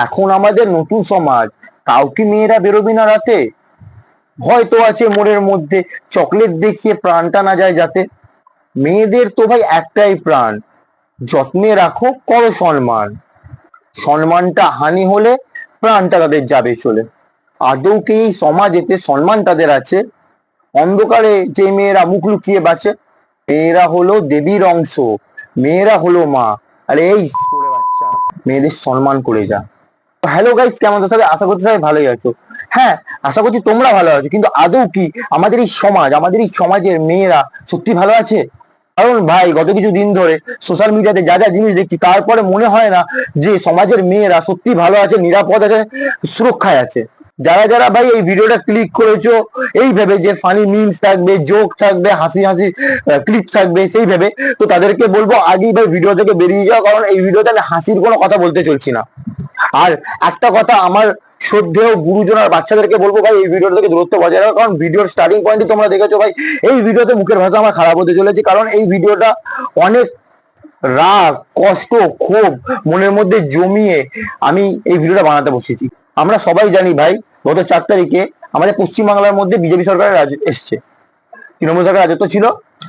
এখন আমাদের নতুন সমাজ, তাও কি মেয়েরা বেরোবে না রাতে? ভয় তো আছে মোড়ের মধ্যে, চকলেট দেখিয়ে প্রাণটা না যায় যাতে। মেয়েদের তো ভাই একটাই প্রাণ, যত্নে রাখো, করো সম্মান। সম্মানটা হানি হলে প্রাণটা তাদের যাবে চলে। আদৌ কি এই সমাজেতে সম্মান তাদের আছে? অন্ধকারে যে মেয়েরা মুখ লুকিয়ে বাঁচে, মেয়েরা হলো দেবীর অংশ, মেয়েরা হলো মা। আরে এই ছোড়ে বাচ্চা, মেয়েদের সম্মান করে যা। হ্যালো গাইস, কেমন আছো সবাই? আশা করছি সবাই ভালোই আছো। হ্যাঁ, আশা করছি তোমরা ভালো আছো, কিন্তু আদৌ কি আমাদের এই সমাজ, আমাদের এই সমাজের মেয়েরা সত্যি ভালো আছে? কারণ ভাই গত কিছু দিন ধরে সোশ্যাল মিডিয়াতে যা যা জিনিস দেখছি, তারপরে মনে হয় না যে সমাজের মেয়েরা সত্যি ভালো আছে, নিরাপদ আছে, সুরক্ষায় আছে। যারা যারা ভাই এই ভিডিওটা ক্লিক করেছো এই ভেবে যে ফানি মিমস থাকবে, জোক থাকবে, হাসি হাসি ক্লিপ থাকবে সেই ভেবে, তো তাদেরকে বলবো আগেই ভাই ভিডিও থেকে বেরিয়ে যাও, কারণ এই ভিডিওতে আমি হাসির কোনো কথা বলতে চলছি না। আর একটা কথা আমার শ্রদ্ধেয় গুরুজন আর বাচ্চাদেরকে বলবো, ভাই এই ভিডিও থেকে দূরত্ব বজায় রাখো, কারণ ভিডিওর স্টার্টিং পয়েন্টে তোমরা দেখেছো ভাই এই ভিডিওতে মুখের ভাষা আমার খারাপ হতে চলেছে, কারণ এই ভিডিওটা অনেক রাগ, কষ্ট, ক্ষোভ মনের মধ্যে জমিয়ে আমি এই ভিডিওটা বানাতে বসেছি। আমরা সবাই জানি ভাই, গত 4 তারিখে আমাদের পশ্চিমবাংলার মধ্যে বিজেপি সরকারের এসছে। তৃণমূল সরকার রাজত্ব ছিল,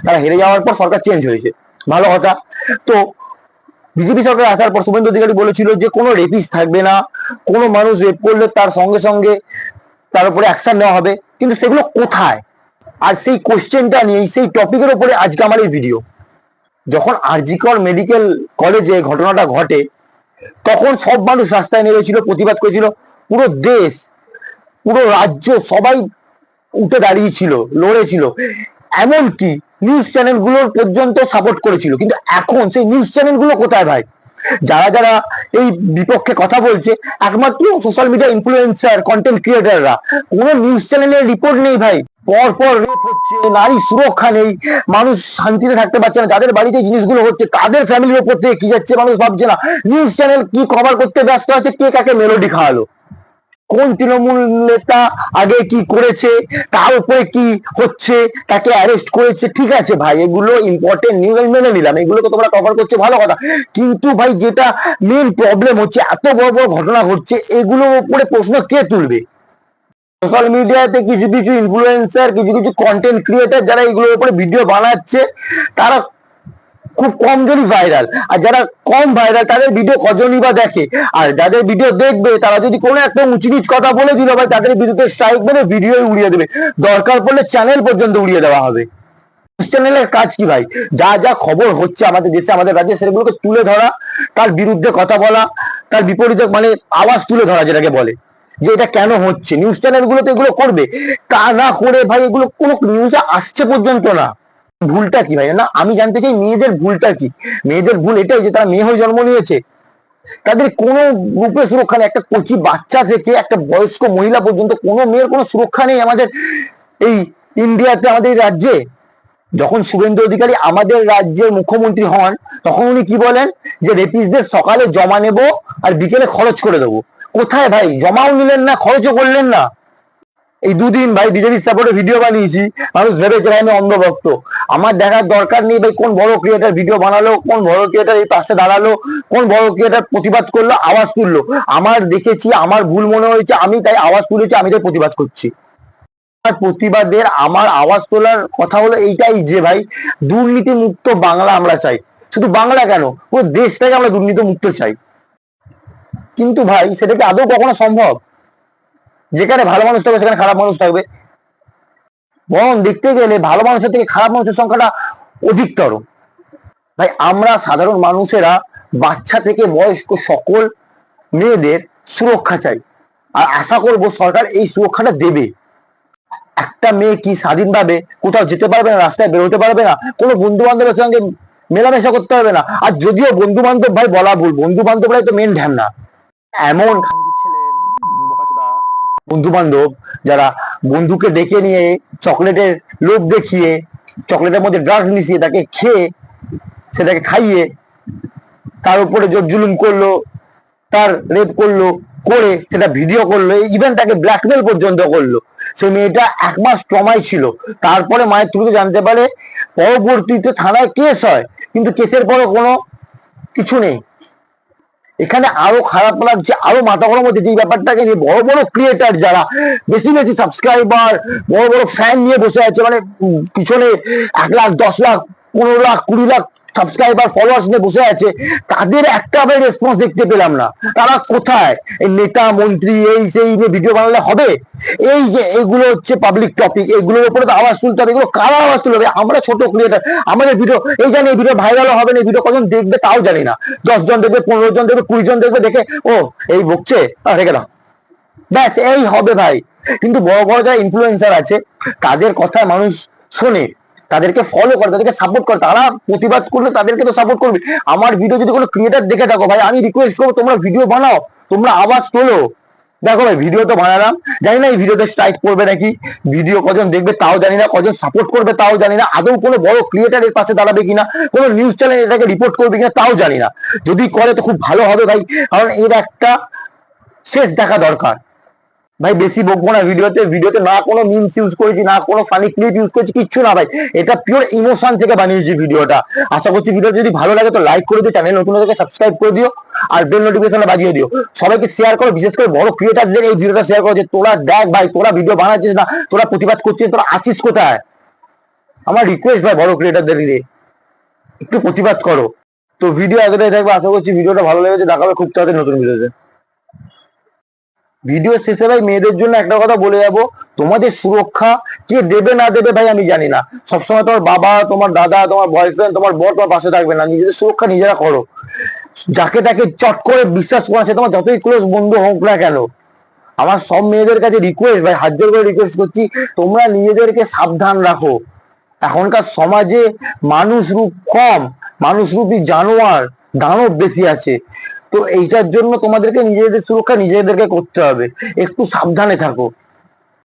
তারা হেরে যাওয়ার পর সরকার চেঞ্জ হয়েছে, ভালো কথা। তো বিজেপি সরকার আসার পর শুভেন্দু অধিকারী বলেছিল যে কোনো রেপিস্ট থাকবে না, কোনো মানুষ রেপ করলে তার সঙ্গে সঙ্গে তার উপরে অ্যাকশন নেওয়া হবে, কিন্তু সেগুলো কোথায়? আর সেই কোশ্চেনটা নিয়ে, সেই টপিকের উপরে আজকে আমার এই ভিডিও। যখন আরজি কর মেডিকেল কলেজে ঘটনাটা ঘটে, তখন সব মানুষ রাস্তায় নেমেছিল, প্রতিবাদ করেছিল, পুরো দেশ, পুরো রাজ্য সবাই উঠে দাঁড়িয়েছিল, লড়েছিল, এমনকি নিউজ চ্যানেলগুলোর পর্যন্ত সাপোর্ট করেছিল। কিন্তু এখন সেই নিউজ চ্যানেলগুলো কোথায় ভাই? যারা যারা এই বিপক্ষে কথা বলছে একমাত্র সোশ্যাল মিডিয়া ইনফ্লুয়েন্সার, কন্টেন্ট ক্রিয়েটাররা। কোনো নিউজ চ্যানেলের রিপোর্ট নেই ভাই। পর পর রেপ হচ্ছে, নারী সুরক্ষা নেই, মানুষ শান্তিতে থাকতে পারছে না, যাদের বাড়িতে জিনিসগুলো হচ্ছে তাদের ফ্যামিলির উপর থেকে কি যাচ্ছে মানুষ ভাবছে না। নিউজ চ্যানেল কি কভার করতে ব্যস্ত আছে, কে কাকে মেলোডি খাওয়ালো, কোন তৃণমূল নেতা আগে কি করেছে, তার উপরে কি হচ্ছে, তাকে অ্যারেস্ট করেছে, ঠিক আছে ভাই, এগুলো ইম্পর্টেন্ট নিউজ আমি মেনে নিলাম, এগুলো তো তোমরা কভার করছো, ভালো কথা। কিন্তু ভাই যেটা মেন প্রবলেম হচ্ছে, এত বড় বড় ঘটনা ঘটছে, এগুলোর উপরে প্রশ্ন কে তুলবে? সোশ্যাল মিডিয়াতে কিছু কিছু ইনফ্লুয়েন্সার, কিছু কিছু কন্টেন্ট ক্রিয়েটার যারা এগুলোর উপরে ভিডিও বানাচ্ছে, তারা খুব কম জনই ভাইরাল। আর যারা কম ভাইরাল তাদের ভিডিও কজনই বা দেখে? আর যাদের ভিডিও দেখবে তারা যদি কোনো একটা উঁচু নিচ কথা বলে দিল ভাই, তাদের বিরুদ্ধে স্ট্রাইক মেরে ভিডিও উড়িয়ে দেবে, দরকার পড়লে চ্যানেল পর্যন্ত উড়িয়ে দেওয়া হবে। চ্যানেলের কাজ কি ভাই? যা যা খবর হচ্ছে আমাদের দেশে, আমাদের রাজ্যে, সেগুলোকে তুলে ধরা, তার বিরুদ্ধে কথা বলা, তার বিপরীতে মানে আওয়াজ তুলে ধরা, যেটাকে বলে যে এটা কেন হচ্ছে। নিউজ চ্যানেলগুলো তো এগুলো করবে, তা না করে ভাই এগুলো কোনো নিউজে আসছে পর্যন্ত না। ভুলটা কি ভাই? না, আমি জানতে চাই মেয়েদের ভুলটা কি। মেয়েদের ভুল এটাই যে তারা মেয়ে হয়ে জন্ম নিয়েছে, তাদের কোনো রূপে সুরক্ষা নেই। একটা কচি বাচ্চা থেকে একটা বয়স্ক মহিলা পর্যন্ত কোনো মেয়ের কোনো সুরক্ষা নেই আমাদের এই ইন্ডিয়াতে, আমাদের এই রাজ্যে। যখন শুভেন্দু অধিকারী আমাদের রাজ্যের মুখ্যমন্ত্রী হন, তখন উনি কি বলেন যে রেপিসদের সকালে জমা নেব আর বিকেলে খরচ করে দেবো। কোথায় ভাই? জমাও নিলেন না, খরচও করলেন না। এই দুদিন ভাই বিজেপির সাপোর্টে ভিডিও বানিয়েছি, মানুষ ভেবেছে ভাই আমি অন্ধভক্ত। আমার দেখার দরকার নেই ভাই কোন বড় ক্রিয়েটার ভিডিও বানালো, কোন বড় ক্রিয়েটার এই পাশে দাঁড়ালো, কোন বড় ক্রিয়েটার প্রতিবাদ করলো, আওয়াজ তুললো। আমার দেখেছি, আমার ভুল মনে হয়েছে, আমি তাই আওয়াজ তুলেছি, আমি তাই প্রতিবাদ করছি। আমার প্রতিবাদের, আমার আওয়াজ তোলার কথা হলো এইটাই যে ভাই দুর্নীতি মুক্ত বাংলা আমরা চাই। শুধু বাংলা কেন, পুরো দেশটাকে আমরা দুর্নীতি মুক্ত চাই। কিন্তু ভাই সেটা কি আদৌ কখনো সম্ভব? যেখানে ভালো মানুষ থাকবে সেখানে খারাপ মানুষ থাকবে। বরং দেখতে গেলে ভালো মানুষের থেকে খারাপ মানুষের সংখ্যাটা অধিকতর। ভাই আমরা সাধারণ মানুষেরা, বাচ্চা থেকে বয়স্ক সকল মেয়েদের সুরক্ষা চাই, আর আশা করব সরকার এই সুরক্ষাটা দেবে। একটা মেয়ে কি স্বাধীনভাবে কোথাও যেতে পারবে না, রাস্তায় বেরোতে পারবে না, কোনো বন্ধু বান্ধবের সঙ্গে মেলামেশা করতে পারবে না। আর যদিও বন্ধু বান্ধব ভাই বলা ভুল, বন্ধু বান্ধবরাই তো মেন ঢ্যামনা। এমন ছেলে বন্ধু বান্ধব যারা বন্ধুকে ডেকে নিয়ে চকলেটের লোভ দেখিয়ে, চকলেটের মধ্যে ড্রাগস মিশিয়ে তাকে খেয়ে, সেটাকে খাইয়ে তার উপরে জোর জুলুম করলো, তার রেপ করলো, করে সেটা ভিডিও করলো, ইভেন তাকে ব্ল্যাকমেল পর্যন্ত করলো। সেই মেয়েটা 1 মাস ট্রমায় ছিল, তারপরে মায়ের থ্রুতে জানতে পারে, পরবর্তীতে থানায় কেস হয়, কিন্তু কেসের পরও কোনো কিছু নেই। এখানে আরো খারাপ লাগছে, আরো মাথা গরম হচ্ছে যে এই ব্যাপারটাকে নিয়ে বড় বড় ক্রিয়েটার যারা বেশি বেশি সাবস্ক্রাইবার, বড় বড় ফ্যান নিয়ে বসে আছে, মানে পিছনে 1 লাখ, 10 লাখ, 15 লাখ, 20 লাখ সাবস্ক্রাইবার ফলোয়ার্স নিয়ে বসে আছে, তাদের একটা রেসপন্স দেখতে পেলাম না। তারা কোথায়? এই নেতা মন্ত্রী এই সেই নিয়ে ভিডিও বানালে হবে? এই যে এগুলো হচ্ছে পাবলিক টপিক, এগুলোর উপরে তো আওয়াজ তুলতে হবে। এগুলো কারা আওয়াজ তুলবে? আমরা ছোট ক্রিয়েটার, আমাদের ভিডিও এই জানি এই ভিডিও ভাইরাল হবে না, এই ভিডিও কজন দেখবে তাও জানি না। 10 জন দেখবে, 15 জন দেখবে, 20 জন দেখবে, দেখে ও এই বকছে, রেখে দাও, ব্যাস এই হবে ভাই। কিন্তু বড় বড় যারা ইনফ্লুয়েন্সার আছে তাদের কথা মানুষ শোনে, তাদেরকে ফলো করে, তাদেরকে সাপোর্ট করে, তারা প্রতিবাদ করলে তাদেরকে তো সাপোর্ট করবে। আমার ভিডিও যদি কোনো ক্রিয়েটার দেখে থাকো ভাই, আমি রিকোয়েস্ট করবো তোমরা ভিডিও বানাও, তোমরা আওয়াজ তোলো। দেখো ভাই ভিডিও তো বানালাম, জানি না এই ভিডিওতে স্ট্রাইক করবে নাকি, ভিডিও কজন দেখবে তাও জানি না, কজন সাপোর্ট করবে তাও জানি না, আদৌ কোনো বড় ক্রিয়েটারের পাশে দাঁড়াবে কিনা, কোনো নিউজ চ্যানেল এটাকে রিপোর্ট করবে কিনা তাও জানি না। যদি করে তো খুব ভালো হবে ভাই, কারণ এর একটা শেষ দেখা দরকার। ভাই বেশি বকবো না ভিডিওতে, ভিডিওতে না কোনো মিমস ইউজ করেছি, না কোনো ফানি ক্লিপ ইউজ করেছি, কিচ্ছু না ভাই, এটা পিওর ইমোশন থেকে বানিয়েছি ভিডিওটা। আশা করছি ভিডিও যদি ভালো লাগে তো লাইক করে দিও, চ্যানেল নতুন থেকে সাবস্ক্রাইব করে দিও, আর বেল নোটিফিকেশনটা বাজিয়ে দিও। সবাইকে শেয়ার করো, বিশেষ করে বড় ক্রিয়েটারদের এই ভিডিওটা শেয়ার করো, যে তোরা দেখ ভাই, তোরা ভিডিও বানাচ্ছিস না, তোরা প্রতিবাদ করছিস, তোরা আছিস কোথায়? আমার রিকোয়েস্ট ভাই বড় ক্রিয়েটারদের একটু প্রতিবাদ করো। তো ভিডিও এতটাই থাকবে, আশা করছি ভিডিওটা ভালো লেগেছে। দেখা হবে খুব তাড়াতাড়ি নতুন ভিডিওতে। ভিডিও শেষে ভাই মেয়েদের জন্য একটা কথা বলে যাবো, তোমাদের সুরক্ষা কে দেবে না দেবে ভাই আমি জানি না, সবসময় তোমার বাবা, তোমার দাদা, তোমার বয়ফ্রেন্ড, তোমার বর তোমার পাশে থাকবে না। নিজেদের সুরক্ষা নিজেরা করো। যাকে তাকে চট করে বিশ্বাস করা, সে তোমার যতই ক্লোজ বন্ধু হোক না কেন। আমার সব মেয়েদের কাছে রিকোয়েস্ট ভাই, হাত জোর করে রিকোয়েস্ট করছি, তোমরা নিজেদেরকে সাবধান রাখো। এখনকার সমাজে মানুষ রূপ কম, মানুষ রূপী জানোয়ার, দানব বেশি আছে। তো এইটার জন্য তোমাদেরকে নিজেদের সুরক্ষা নিজেদেরকে করতে হবে, একটু সাবধানে থাকো।